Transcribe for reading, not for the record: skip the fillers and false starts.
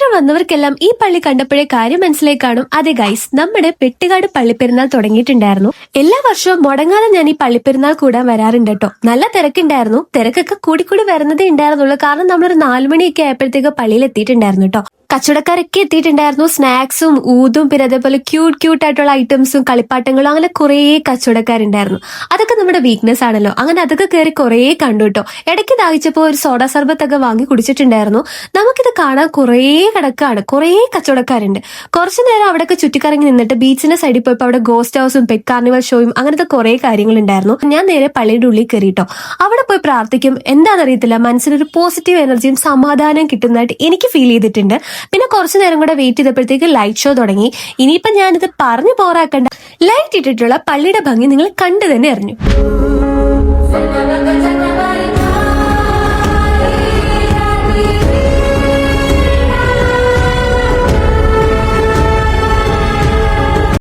Theatre വന്നവർക്കെല്ലാം ഈ പള്ളി കണ്ടപ്പോഴേ കാര്യം മനസ്സിലായി കാണും. അതെ ഗൈസ്, നമ്മുടെ പെട്ടുകാട് പള്ളിപ്പെരുന്നാൾ തുടങ്ങിയിട്ടുണ്ടായിരുന്നു. എല്ലാ വർഷവും മുടങ്ങാതെ ഞാൻ ഈ പള്ളിപ്പെരുന്നാൾ കൂടാൻ വരാറുണ്ട് കേട്ടോ. നല്ല തിരക്കുണ്ടായിരുന്നു. തിരക്കൊക്കെ കൂടി വരുന്നതേ ഉണ്ടായിരുന്നുള്ളൂ. കാരണം നമ്മളൊരു 4 മണിയൊക്കെ ആയപ്പോഴത്തേക്ക് പള്ളിയിൽ എത്തിയിട്ടുണ്ടായിരുന്നു കേട്ടോ. കച്ചവടക്കാരൊക്കെ എത്തിയിട്ടുണ്ടായിരുന്നു. സ്നാക്സും ഊതും പിന്നെ അതേപോലെ ക്യൂട്ട് ആയിട്ടുള്ള ഐറ്റംസും കളിപ്പാട്ടങ്ങളും അങ്ങനെ കുറേ കച്ചവടക്കാരുണ്ടായിരുന്നു. അതൊക്കെ നമ്മുടെ വീക്ക്നെസ് ആണല്ലോ. അങ്ങനെ അതൊക്കെ കയറി കുറേ കണ്ടു കേട്ടോ. ഇടയ്ക്ക് ദാഹിച്ചപ്പോൾ ഒരു സോഡ സർബത്തൊക്കെ വാങ്ങി കുടിച്ചിട്ടുണ്ടായിരുന്നു. നമുക്കിത് കാണാൻ കുറേ കിടക്കാണ്, കുറേ കച്ചവടക്കാരുണ്ട്. കുറച്ചു നേരം അവിടെയൊക്കെ ചുറ്റിക്കറങ്ങി നിന്നിട്ട് ബീച്ചിന്റെ സൈഡിൽ പോയപ്പോൾ അവിടെ ഗോസ്റ്റ് ഹൗസും പെറ്റ് കാർണിവൽ ഷോയും അങ്ങനത്തെ കുറേ കാര്യങ്ങളുണ്ടായിരുന്നു. ഞാൻ നേരെ പള്ളിയുടെ ഉള്ളിൽ കയറിട്ടോ. അവിടെ പോയി പ്രാർത്ഥിക്കും. എന്താണെന്നറിയത്തില്ല, മനസ്സിനൊരു പോസിറ്റീവ് എനർജിയും സമാധാനവും കിട്ടുന്നതായിട്ട് എനിക്ക് ഫീൽ ചെയ്തിട്ടുണ്ട്. പിന്നെ കുറച്ചു നേരം കൂടെ വെയിറ്റ് ചെയ്തപ്പോഴത്തേക്ക് ലൈറ്റ് ഷോ തുടങ്ങി. ഇനിയിപ്പോ ഞാനിത് പറഞ്ഞു പോറാക്കണ്ട, ലൈറ്റ് ഇട്ടിട്ടുള്ള പള്ളിയുടെ ഭംഗി നിങ്ങൾ കണ്ടു തന്നെ അറിഞ്ഞു.